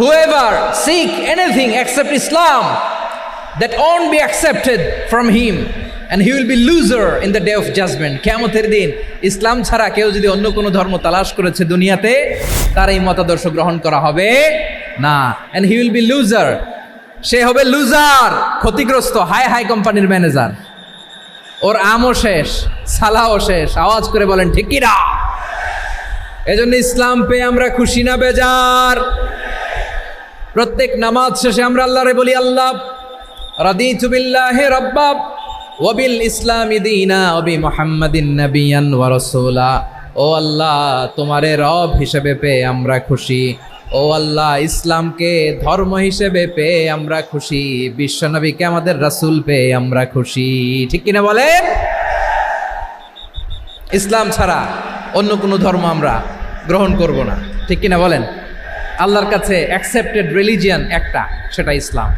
whoever seek anything except Islam, that won't be accepted from him, and he will be loser in the day of judgment. কিয়ামতের দিন ইসলাম ছাড়া কেউ যদি অন্য কোনো ধর্ম তালাশ করেছে দুনিয়াতে, তার এই মতাদর্শ গ্রহণ করা হবে না, and he will be loser. সে হবে লুজার, ক্ষতিগ্রস্ত, হাই হাই কোম্পানির ম্যানেজার। ওর আমও শেষ, সালাও শেষ। আওয়াজ করে বলেন ঠিক কি না? এজন্য ইসলাম পেয়ে আমরা খুশি না বেজার? প্রত্যেক নামাজ শেষে আমরা আল্লাহরে বলি, আল্লাহ রাদিতু বিল্লাহি রাব্বা ওয়া বিল ইসলামি দীনা ওয়া বি মুহাম্মাদিন নাবিয়ান ওয়া রাসূলা। ও আল্লাহ, তোমারে রব হিসেবে পেয়ে আমরা খুশি। ও আল্লাহ, ইসলামকে ধর্ম হিসেবে পেয়ে আমরা খুশি। বিশ্বনবীকে আমাদের রাসূল পেয়ে আমরা খুশি। ঠিক কিনা বলে? ইসলাম ছাড়া অন্য কোনো ধর্ম আমরা গ্রহণ করব না। ঠিক কিনা বলেন? আল্লাহর কাছে অ্যাকসেপ্টেড রিলিজিয়ান একটা, সেটা ইসলাম।